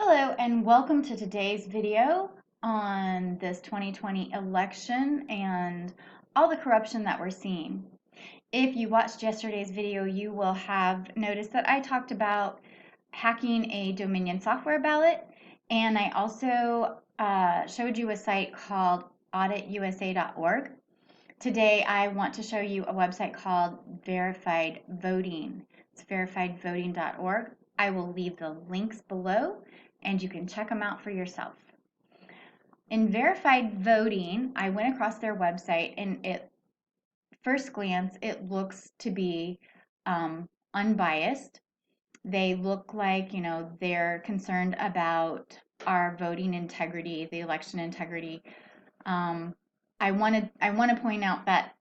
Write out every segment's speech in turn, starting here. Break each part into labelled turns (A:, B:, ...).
A: Hello and welcome to today's video on this 2020 election and all the corruption that we're seeing. If you watched yesterday's video, you will have noticed that I talked about hacking a Dominion software ballot, and I also showed you a site called auditusa.org. Today I want to show you a website called Verified Voting. It's verifiedvoting.org. I will leave the links below and you can check them out for yourself. In Verified Voting, I went across their website and at first glance it looks to be unbiased. They look like, they're concerned about our voting integrity, the election integrity. I want to point out that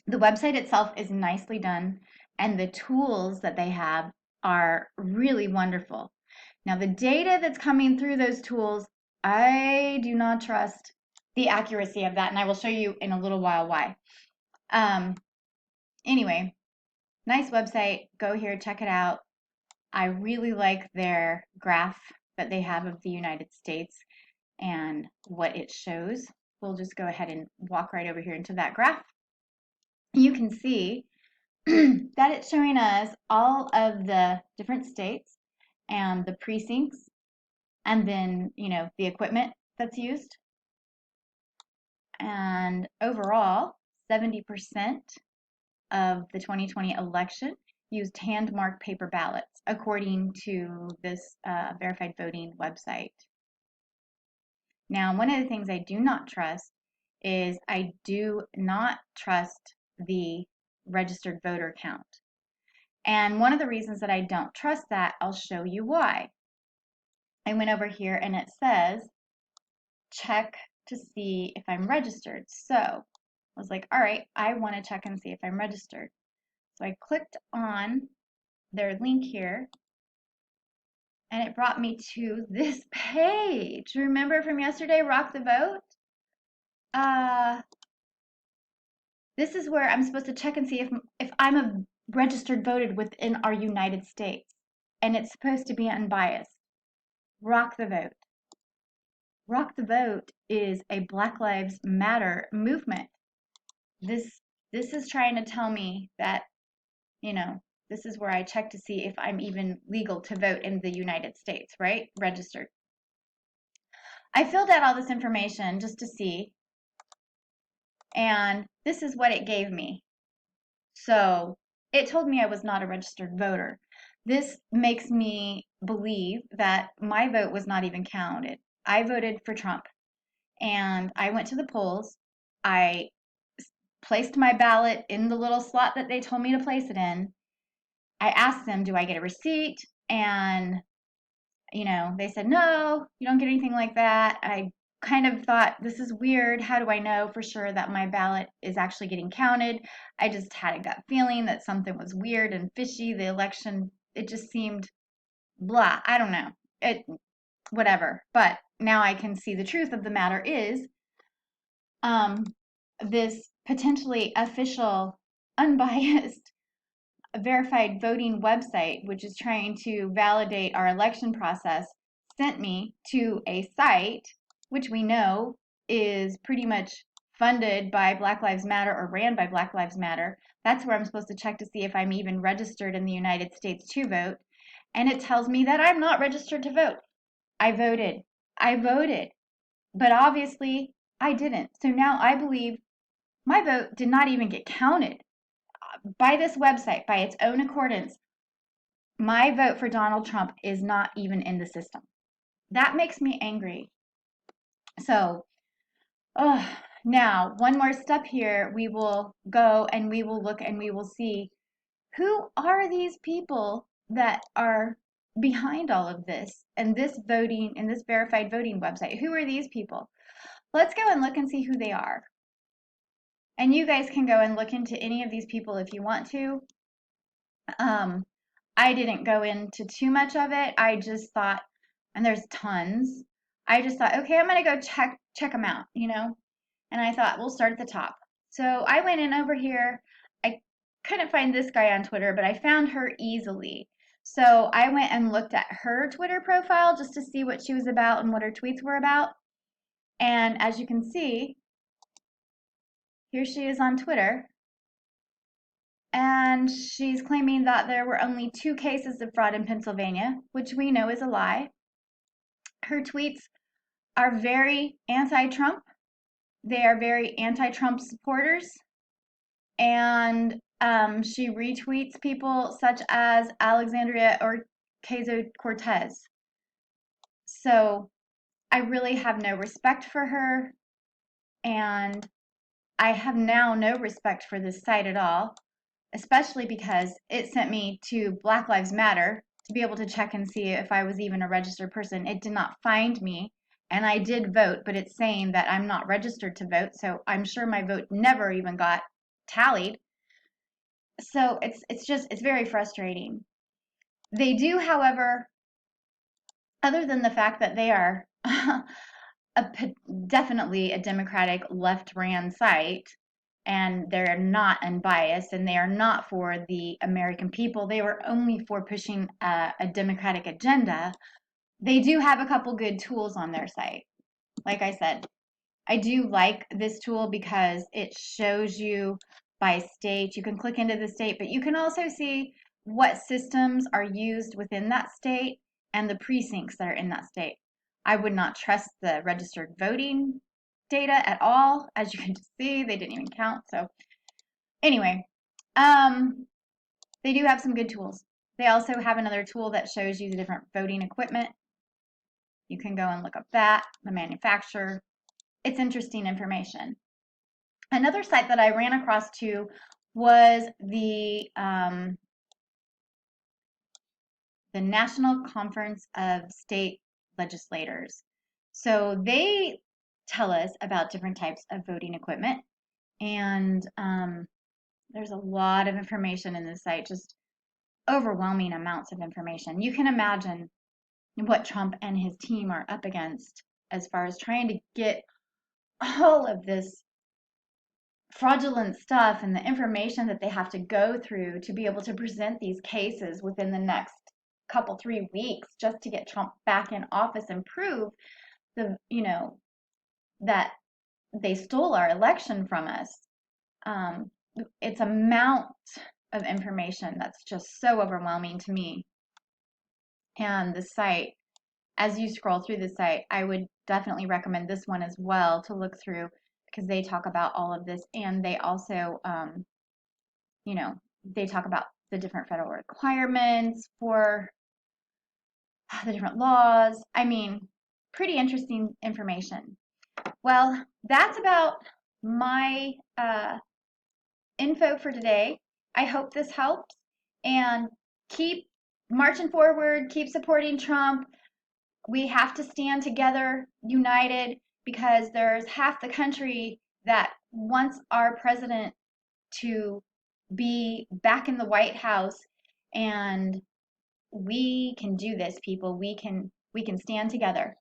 A: the website itself is nicely done and the tools that they have are really wonderful. Now, the data that's coming through those tools, I do not trust the accuracy of that, and I will show you in a little while why. Anyway, nice website. Go here, check it out. I really like their graph that they have of the United States and what it shows. We'll just go ahead and walk right over here into that graph. You can see that it's showing us all of the different states and the precincts and then, the equipment that's used. And overall, 70% of the 2020 election used hand-marked paper ballots, according to this Verified Voting website. Now, one of the things I do not trust is I do not trust the registered voter count. And one of the reasons that I don't trust that, I'll show you why. I went over here and it says, check to see if I'm registered. So I was like, all right, I want to check and see if I'm registered. So I clicked on their link here and it brought me to this page. Remember from yesterday, Rock the Vote? This is where I'm supposed to check and see if I'm a registered voter within our United States. And it's supposed to be unbiased. Rock the Vote. Rock the Vote is a Black Lives Matter movement. This is trying to tell me that, this is where I check to see if I'm even legal to vote in the United States, right? Registered. I filled out all this information just to see, and this is what it gave me. So it told me I was not a registered voter. This makes me believe that my vote was not even counted. I voted for Trump, and I went to the polls. I placed my ballot in the little slot that they told me to place it in. I asked them, do I get a receipt? And, they said, no, you don't get anything like that. I kind of thought, this is weird. How do I know for sure that my ballot is actually getting counted? I just had a gut feeling that something was weird and fishy. The election, it just seemed blah. I don't know. Whatever. But now I can see the truth of the matter is this potentially official, unbiased, verified voting website, which is trying to validate our election process, sent me to a site which we know is pretty much funded by Black Lives Matter or ran by Black Lives Matter. That's where I'm supposed to check to see if I'm even registered in the United States to vote. And it tells me that I'm not registered to vote. I voted. I voted. But obviously, I didn't. So now I believe my vote did not even get counted. By this website, by its own accordance, my vote for Donald Trump is not even in the system. That makes me angry. So, now one more step here. We will go and we will look and we will see who are these people that are behind all of this and this voting and this verified voting website. Who are these people? Let's go and look and see who they are. And you guys can go and look into any of these people if you want to. I didn't go into too much of it. I just thought, and there's tons. I just thought, okay, I'm gonna go check them out, And I thought we'll start at the top. So I went in over here. I couldn't find this guy on Twitter, but I found her easily. So I went and looked at her Twitter profile just to see what she was about and what her tweets were about. And as you can see, here she is on Twitter. And she's claiming that there were only 2 cases of fraud in Pennsylvania, which we know is a lie. Her tweets are very anti-Trump. They are very anti-Trump supporters. And she retweets people such as Alexandria Ocasio-Cortez. So I really have no respect for her, and I have now no respect for this site at all, especially because it sent me to Black Lives Matter to be able to check and see if I was even a registered person. It did not find me, and I did vote, but it's saying that I'm not registered to vote, so I'm sure my vote never even got tallied. So it's very frustrating. They do, however, other than the fact that they are definitely a Democratic left-ran site, and they're not unbiased, and they are not for the American people. They were only for pushing a Democratic agenda. They do have a couple good tools on their site. Like I said, I do like this tool because it shows you by state. You can click into the state, but you can also see what systems are used within that state and the precincts that are in that state. I would not trust the registered voting data at all. As you can just see, they didn't even count. So anyway, they do have some good tools. They also have another tool that shows you the different voting equipment. You can go and look up that, the manufacturer. It's interesting information. Another site that I ran across to was the National Conference of State Legislators. So they tell us about different types of voting equipment, and there's a lot of information in this site, just overwhelming amounts of information. You can imagine what Trump and his team are up against as far as trying to get all of this fraudulent stuff and the information that they have to go through to be able to present these cases within the next couple 3 weeks just to get Trump back in office and prove that they stole our election from us. It's amount of information that's just so overwhelming to me. And the site, as you scroll through the site, I would definitely recommend this one as well to look through, because they talk about all of this, and they also they talk about the different federal requirements for the different laws. I mean, pretty interesting information. Well, that's about my info for today. I hope this helps, and keep marching forward, keep supporting Trump. We have to stand together, united, because there's half the country that wants our president to be back in the White House, and we can do this, people. We can stand together.